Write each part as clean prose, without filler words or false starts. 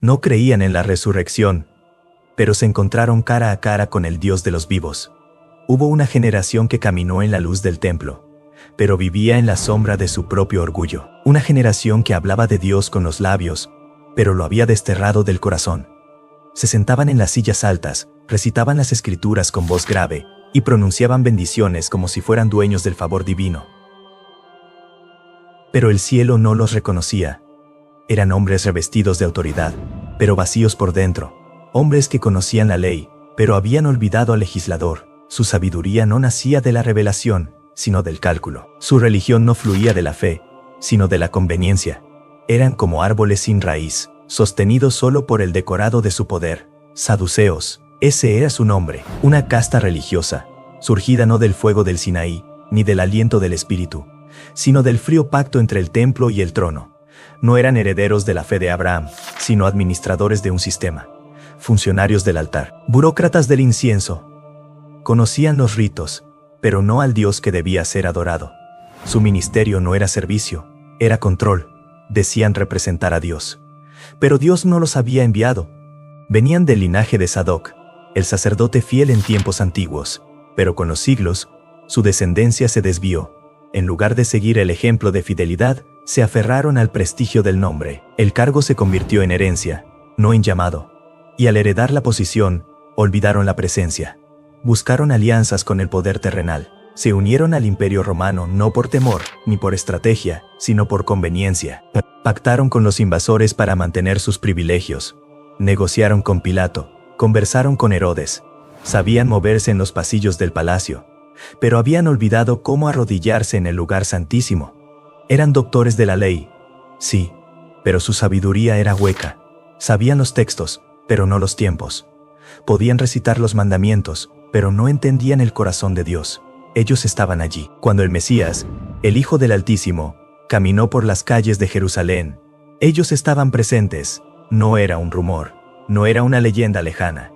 No creían en la resurrección, pero se encontraron cara a cara con el Dios de los vivos. Hubo una generación que caminó en la luz del templo, pero vivía en la sombra de su propio orgullo. Una generación que hablaba de Dios con los labios, pero lo había desterrado del corazón. Se sentaban en las sillas altas, recitaban las escrituras con voz grave y pronunciaban bendiciones como si fueran dueños del favor divino. Pero el cielo no los reconocía. Eran hombres revestidos de autoridad, pero vacíos por dentro. Hombres que conocían la ley, pero habían olvidado al legislador. Su sabiduría no nacía de la revelación, sino del cálculo. Su religión no fluía de la fe, sino de la conveniencia. Eran como árboles sin raíz, sostenidos solo por el decorado de su poder. Saduceos, ese era su nombre. Una casta religiosa, surgida no del fuego del Sinaí, ni del aliento del Espíritu, sino del frío pacto entre el templo y el trono. No eran herederos de la fe de Abraham, sino administradores de un sistema. Funcionarios del altar, burócratas del incienso. Conocían los ritos, pero no al Dios que debía ser adorado. Su ministerio no era servicio, era control. Decían representar a Dios. Pero Dios no los había enviado. Venían del linaje de Sadoc, el sacerdote fiel en tiempos antiguos, pero con los siglos, su descendencia se desvió. En lugar de seguir el ejemplo de fidelidad, se aferraron al prestigio del nombre. El cargo se convirtió en herencia, no en llamado. Y al heredar la posición, olvidaron la presencia. Buscaron alianzas con el poder terrenal. Se unieron al imperio romano no por temor, ni por estrategia, sino por conveniencia. Pactaron con los invasores para mantener sus privilegios. Negociaron con Pilato, conversaron con Herodes. Sabían moverse en los pasillos del palacio, pero habían olvidado cómo arrodillarse en el lugar santísimo. Eran doctores de la ley, sí, pero su sabiduría era hueca. Sabían los textos, pero no los tiempos. Podían recitar los mandamientos, pero no entendían el corazón de Dios. Ellos estaban allí, cuando el Mesías, el Hijo del Altísimo, caminó por las calles de Jerusalén. Ellos estaban presentes. No era un rumor, no era una leyenda lejana,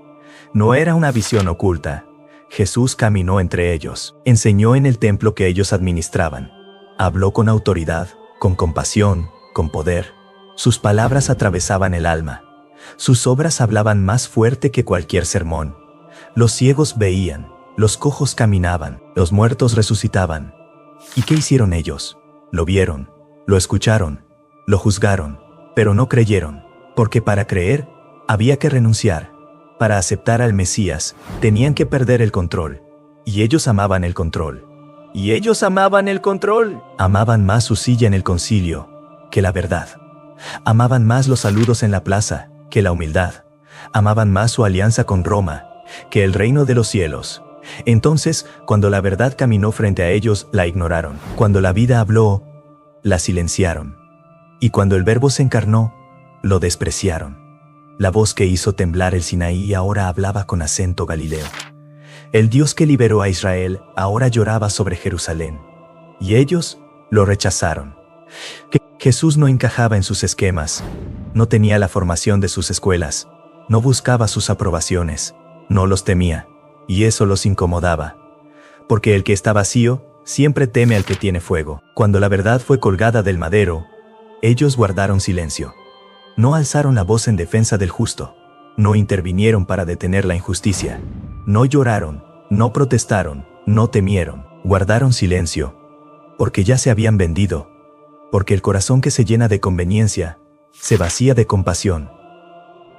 no era una visión oculta. Jesús caminó entre ellos, enseñó en el templo que ellos administraban. Habló con autoridad, con compasión, con poder. Sus palabras atravesaban el alma. Sus obras hablaban más fuerte que cualquier sermón. Los ciegos veían, los cojos caminaban, los muertos resucitaban. ¿Y qué hicieron ellos? Lo vieron, lo escucharon, lo juzgaron, pero no creyeron, porque para creer, había que renunciar. Para aceptar al Mesías, tenían que perder el control. Y ellos amaban el control. Y ellos amaban el control. Amaban más su silla en el concilio que la verdad. Amaban más los saludos en la plaza que la humildad. Amaban más su alianza con Roma que el reino de los cielos. Entonces, cuando la verdad caminó frente a ellos, la ignoraron. Cuando la vida habló, la silenciaron. Y cuando el Verbo se encarnó, lo despreciaron. La voz que hizo temblar el Sinaí ahora hablaba con acento galileo. El Dios que liberó a Israel ahora lloraba sobre Jerusalén. Y ellos lo rechazaron. Jesús no encajaba en sus esquemas, no tenía la formación de sus escuelas, no buscaba sus aprobaciones, no los temía, y eso los incomodaba. Porque el que está vacío siempre teme al que tiene fuego. Cuando la verdad fue colgada del madero, ellos guardaron silencio. No alzaron la voz en defensa del justo, no intervinieron para detener la injusticia, no lloraron, no protestaron, no temieron, guardaron silencio, porque ya se habían vendido, porque el corazón que se llena de conveniencia, se vacía de compasión.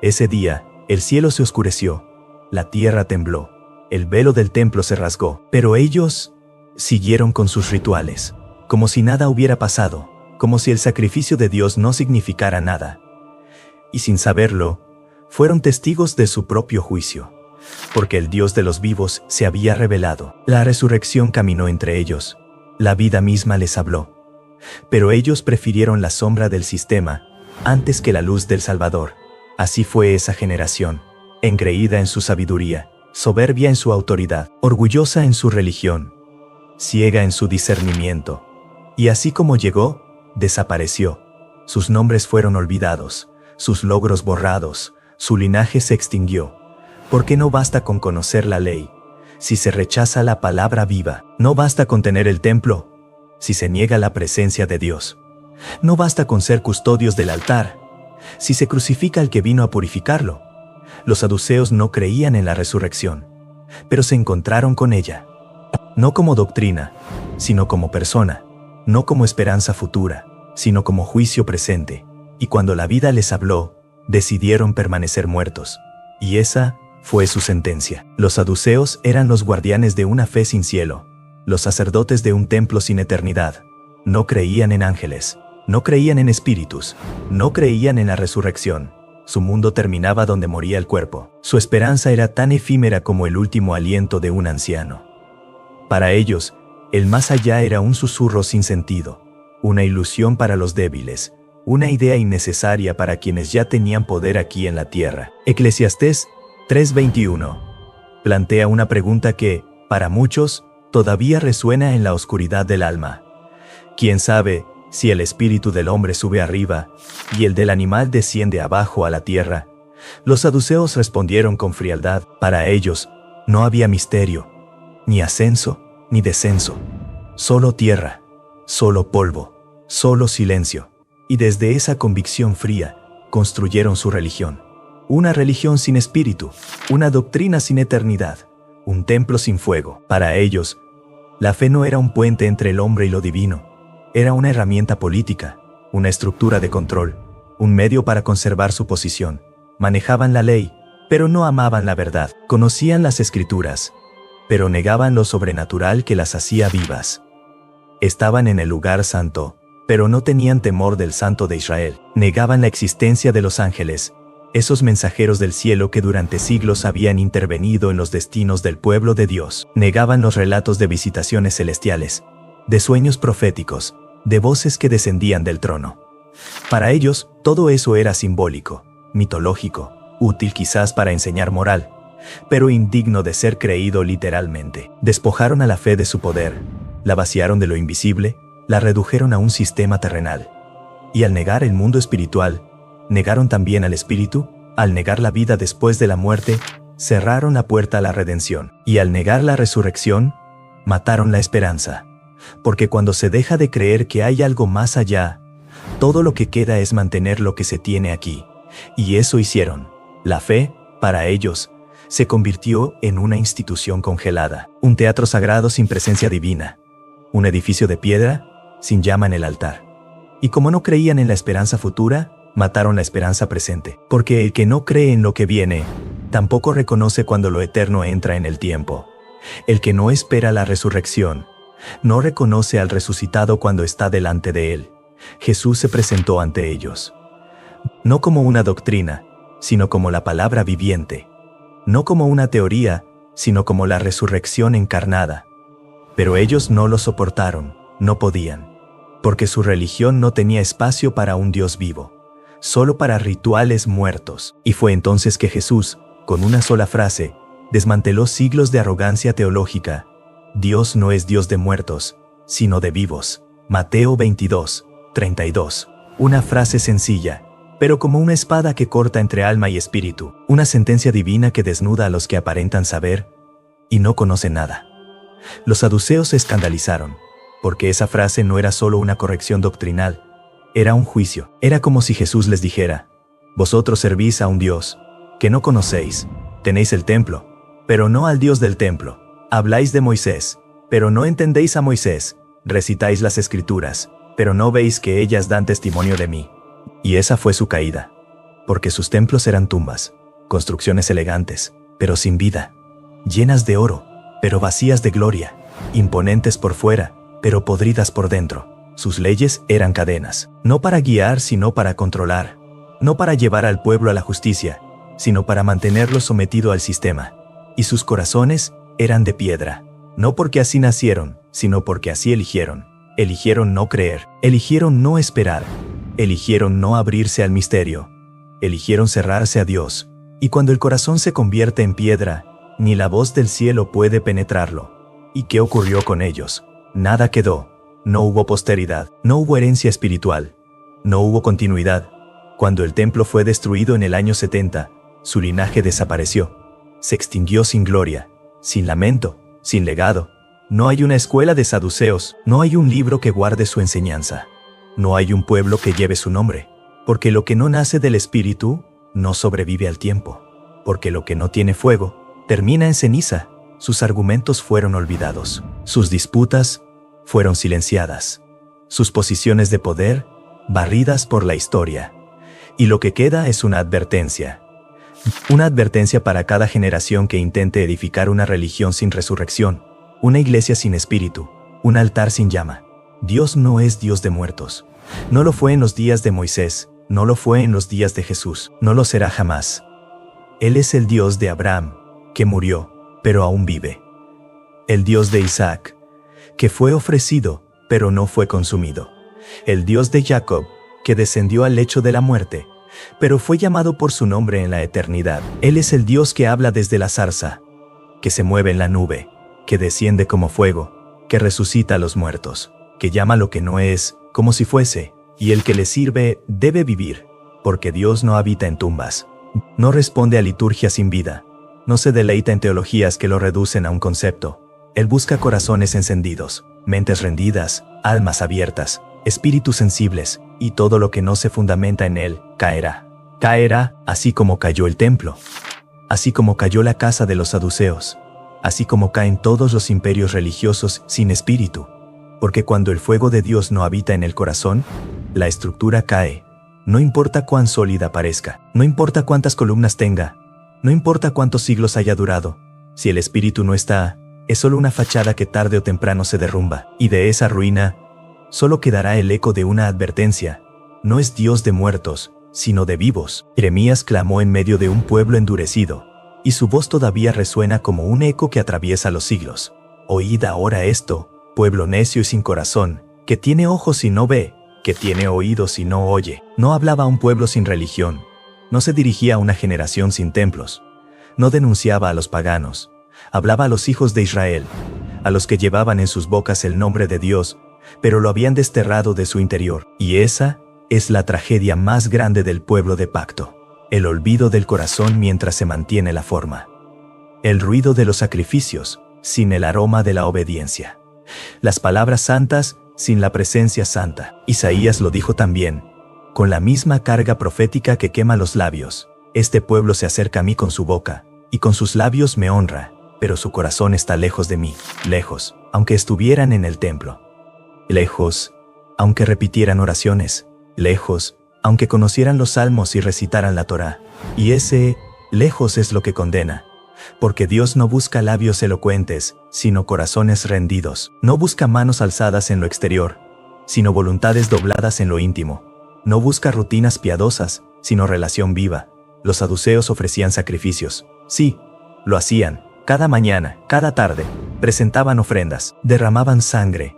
Ese día, el cielo se oscureció, la tierra tembló, el velo del templo se rasgó, pero ellos siguieron con sus rituales, como si nada hubiera pasado, como si el sacrificio de Dios no significara nada. Y sin saberlo, fueron testigos de su propio juicio, porque el Dios de los vivos se había revelado. La resurrección caminó entre ellos, la vida misma les habló. Pero ellos prefirieron la sombra del sistema antes que la luz del Salvador. Así fue esa generación, engreída en su sabiduría, soberbia en su autoridad, orgullosa en su religión, ciega en su discernimiento. Y así como llegó, desapareció. Sus nombres fueron olvidados, sus logros borrados, su linaje se extinguió. Porque no basta con conocer la ley, si se rechaza la palabra viva. No basta con tener el templo, si se niega la presencia de Dios. No basta con ser custodios del altar, Si se crucifica al que vino a purificarlo. Los saduceos no creían en la resurrección, pero se encontraron con ella. No como doctrina, sino como persona, no como esperanza futura, sino como juicio presente. Y cuando la vida les habló, decidieron permanecer muertos. Y esa fue su sentencia. Los saduceos eran los guardianes de una fe sin cielo, los sacerdotes de un templo sin eternidad. No creían en ángeles, no creían en espíritus, no creían en la resurrección. Su mundo terminaba donde moría el cuerpo. Su esperanza era tan efímera como el último aliento de un anciano. Para ellos, el más allá era un susurro sin sentido, una ilusión para los débiles, una idea innecesaria para quienes ya tenían poder aquí en la tierra. Eclesiastés 3:21 plantea una pregunta que, para muchos, todavía resuena en la oscuridad del alma. ¿Quién sabe si el espíritu del hombre sube arriba y el del animal desciende abajo a la tierra? Los saduceos respondieron con frialdad. Para ellos, no había misterio, ni ascenso, ni descenso. Solo tierra, solo polvo, solo silencio. Y desde esa convicción fría, construyeron su religión. Una religión sin espíritu, una doctrina sin eternidad, un templo sin fuego. Para ellos, la fe no era un puente entre el hombre y lo divino. Era una herramienta política, una estructura de control, un medio para conservar su posición. Manejaban la ley, pero no amaban la verdad. Conocían las escrituras, pero negaban lo sobrenatural que las hacía vivas. Estaban en el lugar santo, pero no tenían temor del Santo de Israel. Negaban la existencia de los ángeles, esos mensajeros del cielo que durante siglos habían intervenido en los destinos del pueblo de Dios. Negaban los relatos de visitaciones celestiales, de sueños proféticos, de voces que descendían del trono. Para ellos, todo eso era simbólico, mitológico, útil quizás para enseñar moral, pero indigno de ser creído literalmente. Despojaron a la fe de su poder, la vaciaron de lo invisible, la redujeron a un sistema terrenal. Y al negar el mundo espiritual, negaron también al espíritu. Al negar la vida después de la muerte, cerraron la puerta a la redención. Y al negar la resurrección, mataron la esperanza. Porque cuando se deja de creer que hay algo más allá, todo lo que queda es mantener lo que se tiene aquí. Y eso hicieron. La fe, para ellos, se convirtió en una institución congelada, un teatro sagrado sin presencia divina, un edificio de piedra sin llama en el altar. Y como no creían en la esperanza futura, mataron la esperanza presente. Porque el que no cree en lo que viene, tampoco reconoce cuando lo eterno entra en el tiempo. El que no espera la resurrección, no reconoce al resucitado cuando está delante de él. Jesús se presentó ante ellos, no como una doctrina, sino como la palabra viviente, no como una teoría, sino como la resurrección encarnada. Pero ellos no lo soportaron, no podían, porque su religión no tenía espacio para un Dios vivo, solo para rituales muertos. Y fue entonces que Jesús, con una sola frase, desmanteló siglos de arrogancia teológica. Dios no es Dios de muertos, sino de vivos. Mateo 22:32. Una frase sencilla, pero como una espada que corta entre alma y espíritu, una sentencia divina que desnuda a los que aparentan saber y no conocen nada. Los saduceos se escandalizaron, porque esa frase no era solo una corrección doctrinal, era un juicio. Era como si Jesús les dijera: vosotros servís a un Dios que no conocéis, tenéis el templo, pero no al Dios del templo. Habláis de Moisés, pero no entendéis a Moisés. Recitáis las escrituras, pero no veis que ellas dan testimonio de mí. Y esa fue su caída, porque sus templos eran tumbas, construcciones elegantes, pero sin vida, llenas de oro, pero vacías de gloria, imponentes por fuera, pero podridas por dentro. Sus leyes eran cadenas, no para guiar sino para controlar, no para llevar al pueblo a la justicia, sino para mantenerlo sometido al sistema. Y sus corazones eran de piedra, no porque así nacieron, sino porque así eligieron. Eligieron no creer, eligieron no esperar, eligieron no abrirse al misterio, eligieron cerrarse a Dios. Y cuando el corazón se convierte en piedra, ni la voz del cielo puede penetrarlo. ¿Y qué ocurrió con ellos? Nada quedó, no hubo posteridad, no hubo herencia espiritual, no hubo continuidad. Cuando el templo fue destruido en el año 70, su linaje desapareció, se extinguió sin gloria, sin lamento, sin legado. No hay una escuela de saduceos, no hay un libro que guarde su enseñanza, no hay un pueblo que lleve su nombre. Porque lo que no nace del Espíritu no sobrevive al tiempo. Porque lo que no tiene fuego termina en ceniza. Sus argumentos fueron olvidados. Sus disputas fueron silenciadas. Sus posiciones de poder barridas por la historia. Y lo que queda es una advertencia. Una advertencia para cada generación que intente edificar una religión sin resurrección, una iglesia sin espíritu, un altar sin llama. Dios no es Dios de muertos. No lo fue en los días de Moisés, no lo fue en los días de Jesús, no lo será jamás. Él es el Dios de Abraham, que murió, pero aún vive. El Dios de Isaac, que fue ofrecido, pero no fue consumido. El Dios de Jacob, que descendió al lecho de la muerte, pero fue llamado por su nombre en la eternidad. Él es el Dios que habla desde la zarza, que se mueve en la nube, que desciende como fuego, que resucita a los muertos, que llama lo que no es, como si fuese, y el que le sirve debe vivir, porque Dios no habita en tumbas. No responde a liturgia sin vida, no se deleita en teologías que lo reducen a un concepto. Él busca corazones encendidos, mentes rendidas, almas abiertas, espíritus sensibles, y todo lo que no se fundamenta en él, caerá. Caerá, así como cayó el templo, así como cayó la casa de los saduceos, así como caen todos los imperios religiosos sin espíritu. Porque cuando el fuego de Dios no habita en el corazón, la estructura cae. No importa cuán sólida parezca, no importa cuántas columnas tenga, no importa cuántos siglos haya durado, si el espíritu no está, es solo una fachada que tarde o temprano se derrumba, y de esa ruina solo quedará el eco de una advertencia. No es Dios de muertos, sino de vivos. Jeremías clamó en medio de un pueblo endurecido, y su voz todavía resuena como un eco que atraviesa los siglos. Oíd ahora esto, pueblo necio y sin corazón, que tiene ojos y no ve, que tiene oídos y no oye. No hablaba a un pueblo sin religión, no se dirigía a una generación sin templos, no denunciaba a los paganos, hablaba a los hijos de Israel, a los que llevaban en sus bocas el nombre de Dios, pero lo habían desterrado de su interior. Y esa es la tragedia más grande del pueblo de pacto: el olvido del corazón mientras se mantiene la forma, el ruido de los sacrificios sin el aroma de la obediencia, las palabras santas sin la presencia santa. Isaías lo dijo también, con la misma carga profética que quema los labios: este pueblo se acerca a mí con su boca, y con sus labios me honra, pero su corazón está lejos de mí, lejos, aunque estuvieran en el templo. Lejos, aunque repitieran oraciones, lejos, aunque conocieran los salmos y recitaran la Torá. Y ese lejos es lo que condena, porque Dios no busca labios elocuentes, sino corazones rendidos. No busca manos alzadas en lo exterior, sino voluntades dobladas en lo íntimo. No busca rutinas piadosas, sino relación viva. Los saduceos ofrecían sacrificios. Sí, lo hacían, cada mañana, cada tarde, presentaban ofrendas, derramaban sangre,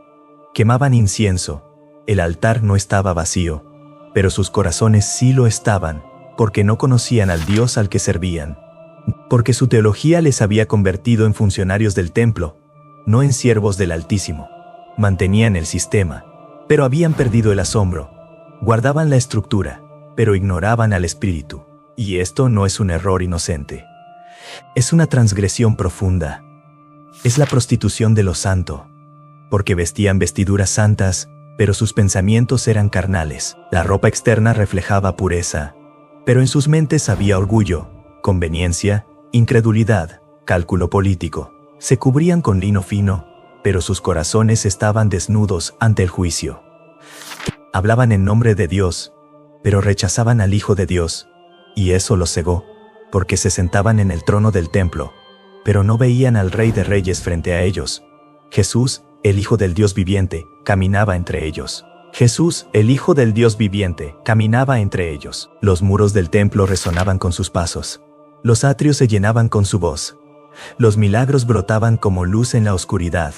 quemaban incienso. El altar no estaba vacío, pero sus corazones sí lo estaban, porque no conocían al Dios al que servían. Porque su teología les había convertido en funcionarios del templo, no en siervos del Altísimo. Mantenían el sistema, pero habían perdido el asombro. Guardaban la estructura, pero ignoraban al espíritu. Y esto no es un error inocente. Es una transgresión profunda. Es la prostitución de lo santo. Porque vestían vestiduras santas, pero sus pensamientos eran carnales. La ropa externa reflejaba pureza, pero en sus mentes había orgullo, conveniencia, incredulidad, cálculo político. Se cubrían con lino fino, pero sus corazones estaban desnudos ante el juicio. Hablaban en nombre de Dios, pero rechazaban al Hijo de Dios, y eso los cegó, porque se sentaban en el trono del templo, pero no veían al Rey de Reyes frente a ellos. Jesús, el Hijo del Dios viviente, caminaba entre ellos. Jesús, el Hijo del Dios viviente, caminaba entre ellos. Los muros del templo resonaban con sus pasos. Los atrios se llenaban con su voz. Los milagros brotaban como luz en la oscuridad.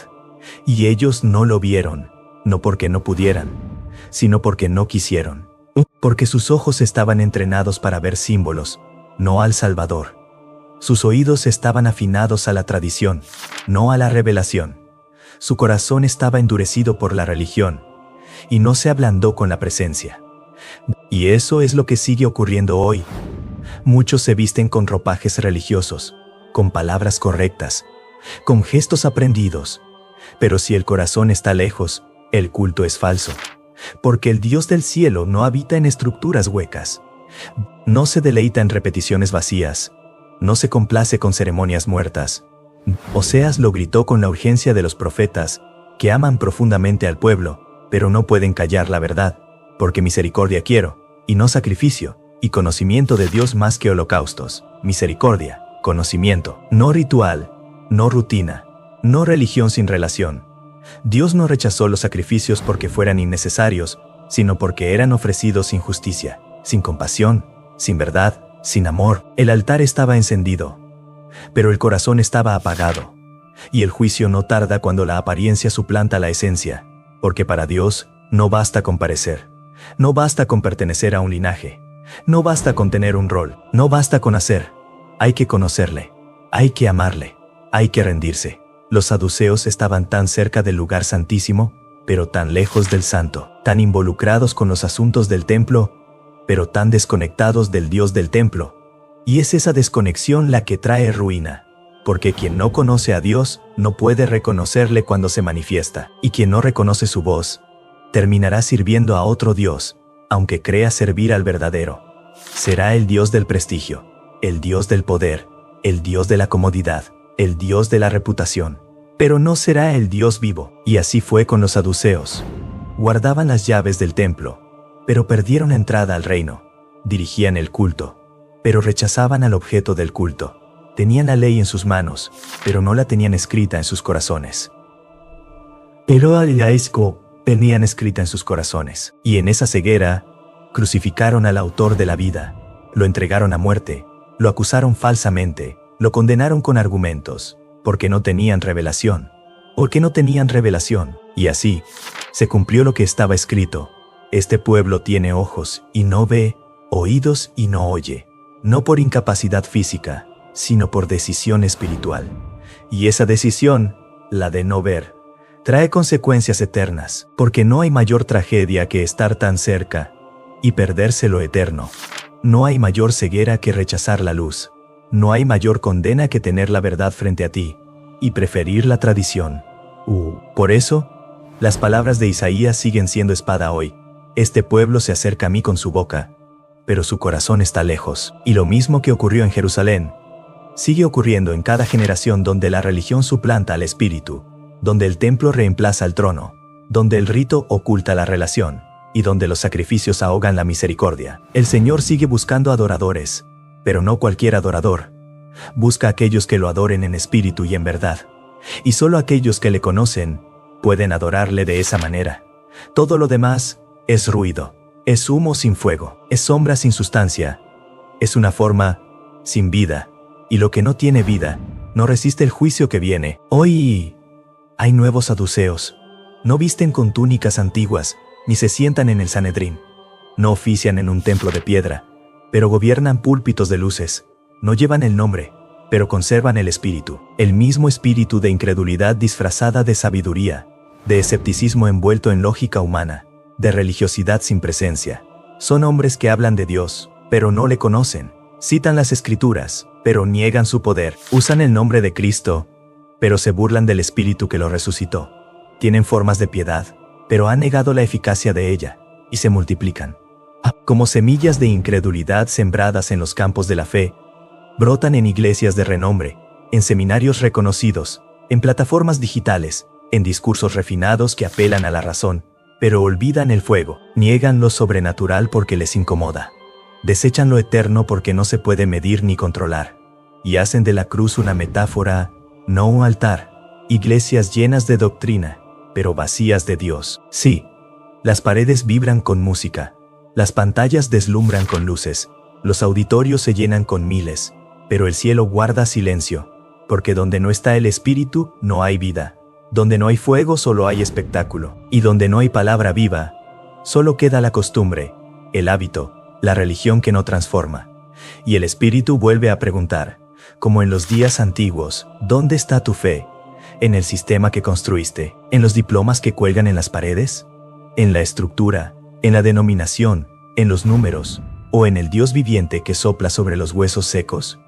Y ellos no lo vieron, no porque no pudieran, sino porque no quisieron. Porque sus ojos estaban entrenados para ver símbolos, no al Salvador. Sus oídos estaban afinados a la tradición, no a la revelación. Su corazón estaba endurecido por la religión, y no se ablandó con la presencia. Y eso es lo que sigue ocurriendo hoy. Muchos se visten con ropajes religiosos, con palabras correctas, con gestos aprendidos, pero si el corazón está lejos, el culto es falso. porque el Dios del cielo no habita en estructuras huecas. No se deleita en repeticiones vacías. No se complace con ceremonias muertas. Oseas lo gritó con la urgencia de los profetas, que aman profundamente al pueblo, pero no pueden callar la verdad, porque misericordia quiero, y no sacrificio, y conocimiento de Dios más que holocaustos. Misericordia, conocimiento, no ritual, no rutina, no religión sin relación. Dios no rechazó los sacrificios porque fueran innecesarios, sino porque eran ofrecidos sin justicia, sin compasión, sin verdad, sin amor. El altar estaba encendido, pero el corazón estaba apagado. Y el juicio no tarda cuando la apariencia suplanta la esencia, porque para Dios no basta con parecer, no basta con pertenecer a un linaje, no basta con tener un rol, no basta con hacer. Hay que conocerle, hay que amarle, hay que rendirse. Los saduceos estaban tan cerca del lugar santísimo, pero tan lejos del santo, tan involucrados con los asuntos del templo, pero tan desconectados del Dios del templo. Y es esa desconexión la que trae ruina, porque quien no conoce a Dios no puede reconocerle cuando se manifiesta, y quien no reconoce su voz, terminará sirviendo a otro Dios, aunque crea servir al verdadero. Será el Dios del prestigio, el Dios del poder, el Dios de la comodidad, el Dios de la reputación, pero no será el Dios vivo. Y así fue con los saduceos. Guardaban las llaves del templo, pero perdieron entrada al reino. Dirigían el culto, pero rechazaban al objeto del culto. Tenían la ley en sus manos, pero no la tenían escrita en sus corazones. Pero la tenían escrita en sus corazones. Y en esa ceguera, crucificaron al autor de la vida, lo entregaron a muerte, lo acusaron falsamente, lo condenaron con argumentos, porque no tenían revelación, y así, se cumplió lo que estaba escrito: este pueblo tiene ojos y no ve, oídos y no oye, no por incapacidad física, sino por decisión espiritual. Y esa decisión, la de no ver, trae consecuencias eternas, porque no hay mayor tragedia que estar tan cerca y perderse lo eterno. No hay mayor ceguera que rechazar la luz. No hay mayor condena que tener la verdad frente a ti y preferir la tradición. Por eso, las palabras de Isaías siguen siendo espada hoy. Este pueblo se acerca a mí con su boca, pero su corazón está lejos. Y lo mismo que ocurrió en Jerusalén, sigue ocurriendo en cada generación donde la religión suplanta al espíritu, donde el templo reemplaza al trono, donde el rito oculta la relación, y donde los sacrificios ahogan la misericordia. El Señor sigue buscando adoradores, pero no cualquier adorador. Busca a aquellos que lo adoren en espíritu y en verdad. Y solo aquellos que le conocen pueden adorarle de esa manera. Todo lo demás es ruido, es humo sin fuego, es sombra sin sustancia, es una forma sin vida. Y lo que no tiene vida no resiste el juicio que viene. Hoy hay nuevos saduceos. No visten con túnicas antiguas, ni se sientan en el Sanedrín. No ofician en un templo de piedra, pero gobiernan púlpitos de luces. No llevan el nombre, pero conservan el espíritu. El mismo espíritu de incredulidad disfrazada de sabiduría, de escepticismo envuelto en lógica humana, de religiosidad sin presencia. Son hombres que hablan de Dios, pero no le conocen. Citan las Escrituras, pero niegan su poder. Usan el nombre de Cristo, pero se burlan del espíritu que lo resucitó. Tienen formas de piedad, pero han negado la eficacia de ella, y se multiplican. Como semillas de incredulidad sembradas en los campos de la fe, brotan en iglesias de renombre, en seminarios reconocidos, en plataformas digitales, en discursos refinados que apelan a la razón, pero olvidan el fuego, niegan lo sobrenatural porque les incomoda, desechan lo eterno porque no se puede medir ni controlar, y hacen de la cruz una metáfora, no un altar. Iglesias llenas de doctrina, pero vacías de Dios. Sí, las paredes vibran con música, las pantallas deslumbran con luces, los auditorios se llenan con miles, pero el cielo guarda silencio, porque donde no está el espíritu, no hay vida. Donde no hay fuego, solo hay espectáculo. Y donde no hay palabra viva, solo queda la costumbre, el hábito, la religión que no transforma. Y el espíritu vuelve a preguntar, como en los días antiguos, ¿dónde está tu fe? ¿En el sistema que construiste? ¿En los diplomas que cuelgan en las paredes? ¿En la estructura? ¿En la denominación? ¿En los números? ¿O en el Dios viviente que sopla sobre los huesos secos?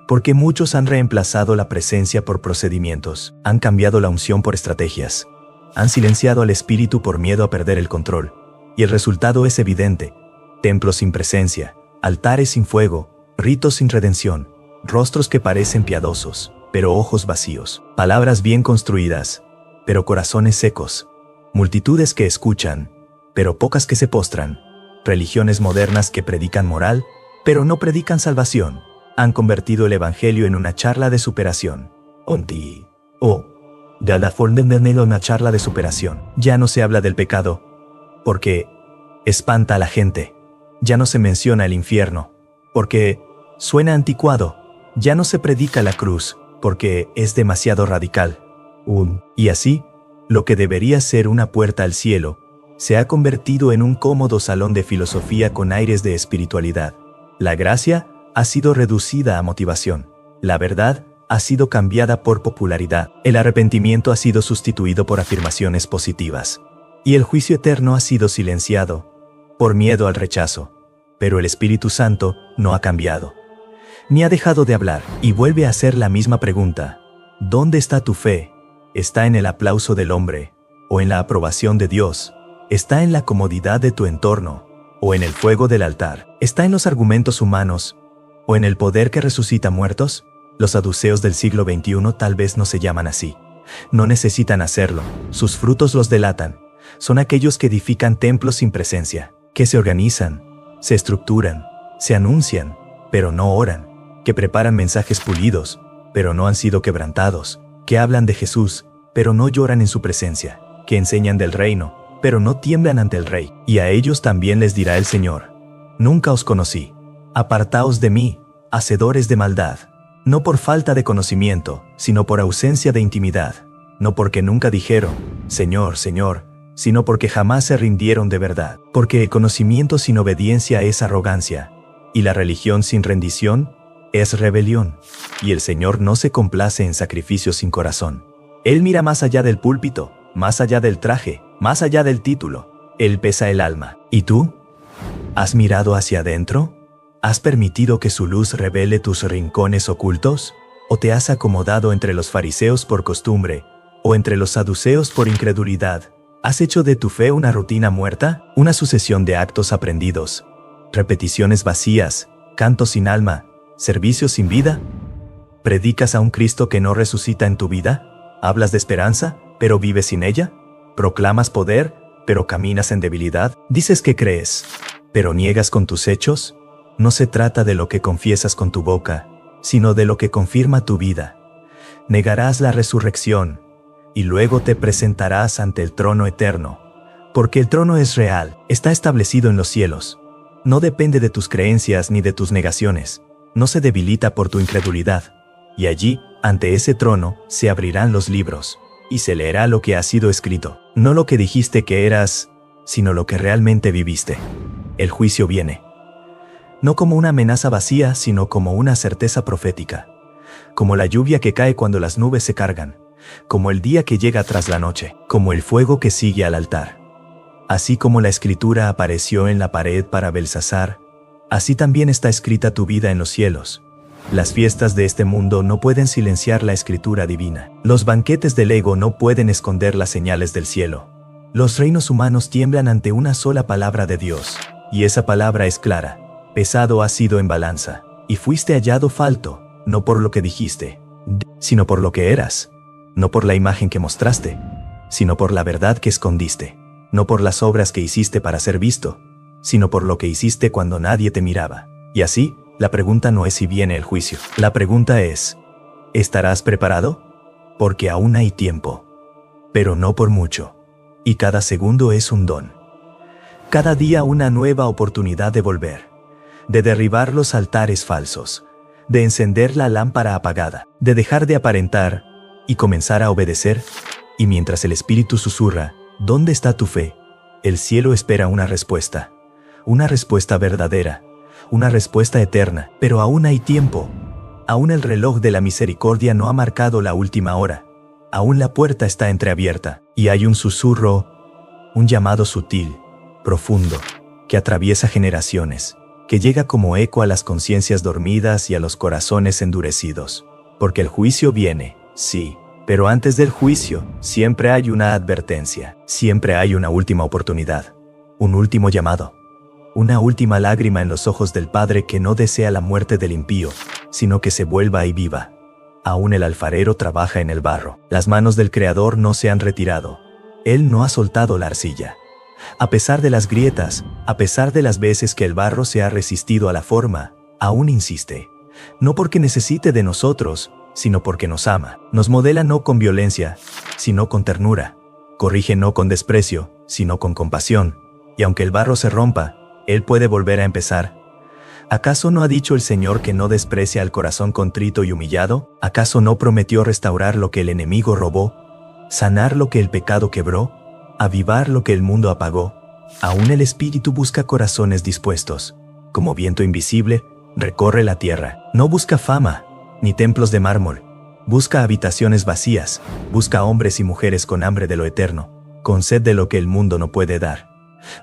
Porque muchos han reemplazado la presencia por procedimientos, han cambiado la unción por estrategias, han silenciado al espíritu por miedo a perder el control, Y el resultado es evidente: templos sin presencia, altares sin fuego, ritos sin redención, rostros que parecen piadosos, pero ojos vacíos, palabras bien construidas, pero corazones secos, multitudes que escuchan, pero pocas que se postran, religiones modernas que predican moral, pero no predican salvación. Han convertido el evangelio en una charla de superación. De la forma de una charla de superación. Ya no se habla del pecado, porque espanta a la gente. Ya no se menciona el infierno, porque suena anticuado. Ya no se predica la cruz, porque es demasiado radical. Y así, lo que debería ser una puerta al cielo, se ha convertido en un cómodo salón de filosofía con aires de espiritualidad. La gracia ha sido reducida a motivación. La verdad ha sido cambiada por popularidad. El arrepentimiento ha sido sustituido por afirmaciones positivas. Y el juicio eterno ha sido silenciado por miedo al rechazo. Pero el Espíritu Santo no ha cambiado, ni ha dejado de hablar, y vuelve a hacer la misma pregunta. ¿Dónde está tu fe? ¿Está en el aplauso del hombre, o en la aprobación de Dios? ¿Está en la comodidad de tu entorno, o en el fuego del altar? ¿Está en los argumentos humanos, o en el poder que resucita muertos? Los saduceos del siglo XXI tal vez no se llaman así. No necesitan hacerlo, sus frutos los delatan. Son aquellos que edifican templos sin presencia, que se organizan, se estructuran, se anuncian, pero no oran, que preparan mensajes pulidos, pero no han sido quebrantados, que hablan de Jesús, pero no lloran en su presencia, que enseñan del reino, pero no tiemblan ante el Rey. Y a ellos también les dirá el Señor: nunca os conocí. Apartaos de mí, hacedores de maldad. No por falta de conocimiento, sino por ausencia de intimidad. No porque nunca dijeron, Señor, Señor, sino porque jamás se rindieron de verdad. Porque el conocimiento sin obediencia es arrogancia, y la religión sin rendición es rebelión. Y el Señor no se complace en sacrificios sin corazón. Él mira más allá del púlpito, más allá del traje, más allá del título. Él pesa el alma. ¿Y tú? ¿Has mirado hacia adentro? ¿Has permitido que su luz revele tus rincones ocultos? ¿O te has acomodado entre los fariseos por costumbre, o entre los saduceos por incredulidad? ¿Has hecho de tu fe una rutina muerta? ¿Una sucesión de actos aprendidos? ¿Repeticiones vacías? ¿Cantos sin alma? ¿Servicios sin vida? ¿Predicas a un Cristo que no resucita en tu vida? ¿Hablas de esperanza, pero vives sin ella? ¿Proclamas poder, pero caminas en debilidad? ¿Dices que crees, pero niegas con tus hechos? No se trata de lo que confiesas con tu boca, sino de lo que confirma tu vida. Negarás la resurrección, y luego te presentarás ante el trono eterno, porque el trono es real, está establecido en los cielos. No depende de tus creencias ni de tus negaciones, no se debilita por tu incredulidad. Y allí, ante ese trono, se abrirán los libros, y se leerá lo que ha sido escrito, no lo que dijiste que eras, sino lo que realmente viviste. El juicio viene, no como una amenaza vacía, sino como una certeza profética, como la lluvia que cae cuando las nubes se cargan, como el día que llega tras la noche, como el fuego que sigue al altar. Así como la escritura apareció en la pared para Belsasar, así también está escrita tu vida en los cielos. Las fiestas de este mundo no pueden silenciar la escritura divina. Los banquetes del ego no pueden esconder las señales del cielo. Los reinos humanos tiemblan ante una sola palabra de Dios, y esa palabra es clara. Pesado has sido en balanza, y fuiste hallado falto, no por lo que dijiste, sino por lo que eras. No por la imagen que mostraste, sino por la verdad que escondiste. No por las obras que hiciste para ser visto, sino por lo que hiciste cuando nadie te miraba. Y así, la pregunta no es si viene el juicio. La pregunta es, ¿estarás preparado? Porque aún hay tiempo, pero no por mucho. Y cada segundo es un don. Cada día una nueva oportunidad de volver, de derribar los altares falsos, de encender la lámpara apagada, de dejar de aparentar y comenzar a obedecer. Y mientras el Espíritu susurra, ¿dónde está tu fe?, el cielo espera una respuesta verdadera, una respuesta eterna. Pero aún hay tiempo, aún el reloj de la misericordia no ha marcado la última hora, aún la puerta está entreabierta, y hay un susurro, un llamado sutil, profundo, que atraviesa generaciones, que llega como eco a las conciencias dormidas y a los corazones endurecidos. Porque el juicio viene, sí, pero antes del juicio siempre hay una advertencia, siempre hay una última oportunidad, Un último llamado. Una última lágrima en los ojos del Padre que no desea la muerte del impío, sino que se vuelva y viva. Aún el alfarero trabaja en el barro. Las manos del Creador no se han retirado. Él no ha soltado la arcilla. A pesar de las grietas, a pesar de las veces que el barro se ha resistido a la forma, aún insiste. No porque necesite de nosotros, sino porque nos ama. Nos modela no con violencia, sino con ternura. Corrige no con desprecio, sino con compasión. Y aunque el barro se rompa, Él puede volver a empezar. ¿Acaso no ha dicho el Señor que no desprecia al corazón contrito y humillado? ¿Acaso no prometió restaurar lo que el enemigo robó? ¿Sanar lo que el pecado quebró? ¿Avivar lo que el mundo apagó? Aún el Espíritu busca corazones dispuestos. Como viento invisible, recorre la tierra. No busca fama, ni templos de mármol. Busca habitaciones vacías. Busca hombres y mujeres con hambre de lo eterno, con sed de lo que el mundo no puede dar.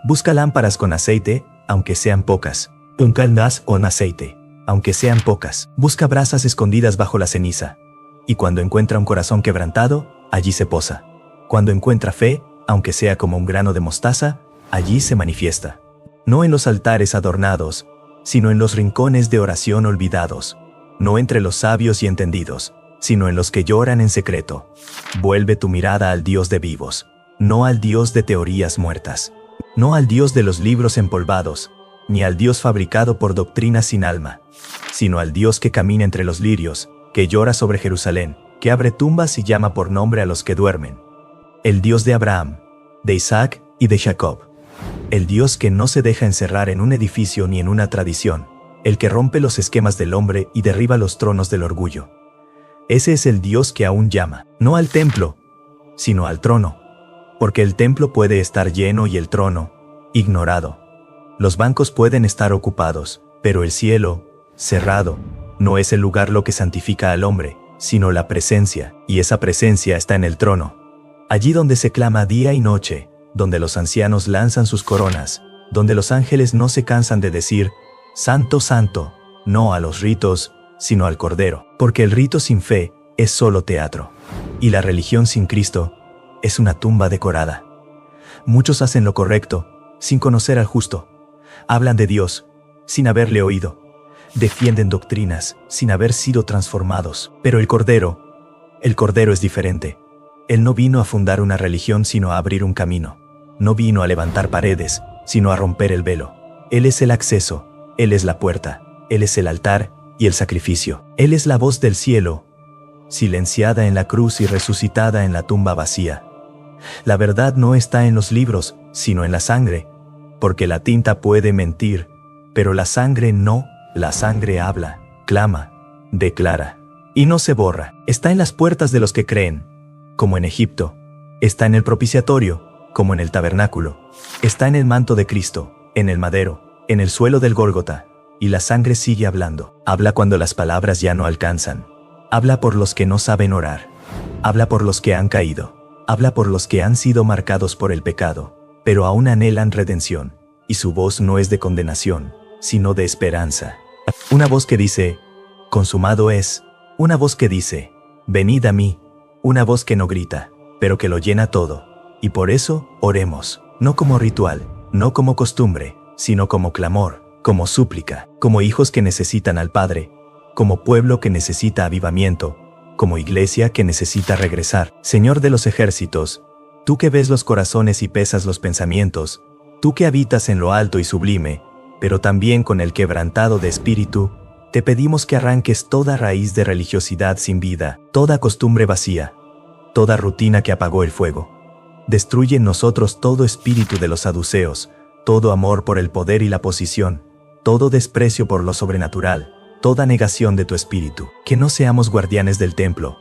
Busca lámparas con aceite, aunque sean pocas. Un caldas con aceite, aunque sean pocas. Busca brasas escondidas bajo la ceniza. Y cuando encuentra un corazón quebrantado, allí se posa. Cuando encuentra fe, aunque sea como un grano de mostaza, allí se manifiesta. No en los altares adornados, sino en los rincones de oración olvidados. No entre los sabios y entendidos, sino en los que lloran en secreto. Vuelve tu mirada al Dios de vivos, no al Dios de teorías muertas. No al Dios de los libros empolvados, ni al Dios fabricado por doctrinas sin alma, sino al Dios que camina entre los lirios, que llora sobre Jerusalén, que abre tumbas y llama por nombre a los que duermen. El Dios de Abraham, de Isaac y de Jacob. El Dios que no se deja encerrar en un edificio ni en una tradición, el que rompe los esquemas del hombre y derriba los tronos del orgullo. Ese es el Dios que aún llama, no al templo, sino al trono, porque el templo puede estar lleno y el trono, ignorado. Los bancos pueden estar ocupados, pero el cielo, cerrado, no es el lugar lo que santifica al hombre, sino la presencia, y esa presencia está en el trono. Allí donde se clama día y noche, donde los ancianos lanzan sus coronas, donde los ángeles no se cansan de decir, Santo, Santo, no a los ritos, sino al Cordero, porque el rito sin fe es solo teatro, y la religión sin Cristo es una tumba decorada. Muchos hacen lo correcto, sin conocer al justo. Hablan de Dios, sin haberle oído. Defienden doctrinas, sin haber sido transformados. Pero el Cordero es diferente. Él no vino a fundar una religión, sino a abrir un camino. No vino a levantar paredes, sino a romper el velo. Él es el acceso, Él es la puerta, Él es el altar y el sacrificio. Él es la voz del cielo, silenciada en la cruz y resucitada en la tumba vacía. La verdad no está en los libros, sino en la sangre, porque la tinta puede mentir, pero la sangre no. La sangre habla, clama, declara, y no se borra. Está en las puertas de los que creen, como en Egipto. Está en el propiciatorio, como en el tabernáculo. Está en el manto de Cristo, en el madero, en el suelo del Gólgota, y la sangre sigue hablando. Habla cuando las palabras ya no alcanzan. Habla por los que no saben orar. Habla por los que han caído. Habla por los que han sido marcados por el pecado, pero aún anhelan redención, y su voz no es de condenación, sino de esperanza. Una voz que dice, consumado es. Una voz que dice, venid a mí. Una voz que no grita, pero que lo llena todo. Y por eso, oremos, no como ritual, no como costumbre, sino como clamor, como súplica, como hijos que necesitan al Padre, como pueblo que necesita avivamiento, como iglesia que necesita regresar. Señor de los ejércitos, tú que ves los corazones y pesas los pensamientos, tú que habitas en lo alto y sublime, pero también con el quebrantado de espíritu, te pedimos que arranques toda raíz de religiosidad sin vida, toda costumbre vacía, toda rutina que apagó el fuego. Destruye en nosotros todo espíritu de los saduceos, todo amor por el poder y la posición, todo desprecio por lo sobrenatural, toda negación de tu espíritu. Que no seamos guardianes del templo,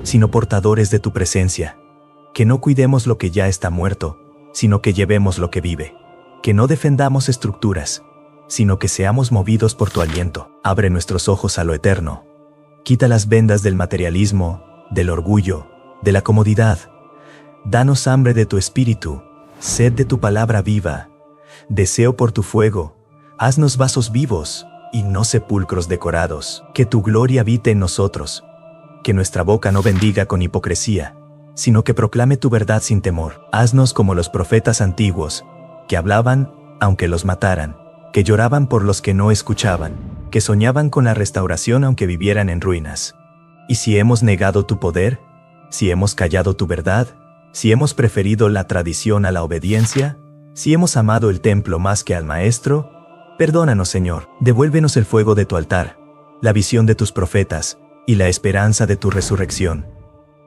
sino portadores de tu presencia. Que no cuidemos lo que ya está muerto, sino que llevemos lo que vive. Que no defendamos estructuras, sino que seamos movidos por tu aliento. Abre nuestros ojos a lo eterno. Quita las vendas del materialismo, del orgullo, de la comodidad. Danos hambre de tu espíritu, sed de tu palabra viva, deseo por tu fuego. Haznos vasos vivos y no sepulcros decorados. Que tu gloria habite en nosotros. Que nuestra boca no bendiga con hipocresía, sino que proclame tu verdad sin temor. Haznos como los profetas antiguos, que hablaban, aunque los mataran, que lloraban por los que no escuchaban, que soñaban con la restauración aunque vivieran en ruinas. ¿Y si hemos negado tu poder? ¿Si hemos callado tu verdad? ¿Si hemos preferido la tradición a la obediencia? ¿Si hemos amado el templo más que al Maestro? Perdónanos, Señor, devuélvenos el fuego de tu altar, la visión de tus profetas, y la esperanza de tu resurrección.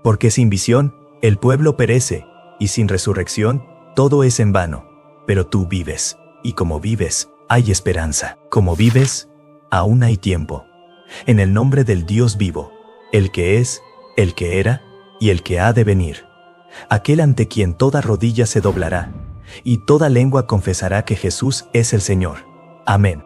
Porque sin visión, el pueblo perece, y sin resurrección, todo es en vano. Pero tú vives, y como vives, hay esperanza. Como vives, aún hay tiempo. En el nombre del Dios vivo, el que es, el que era, y el que ha de venir. Aquel ante quien toda rodilla se doblará, y toda lengua confesará que Jesús es el Señor. Amén.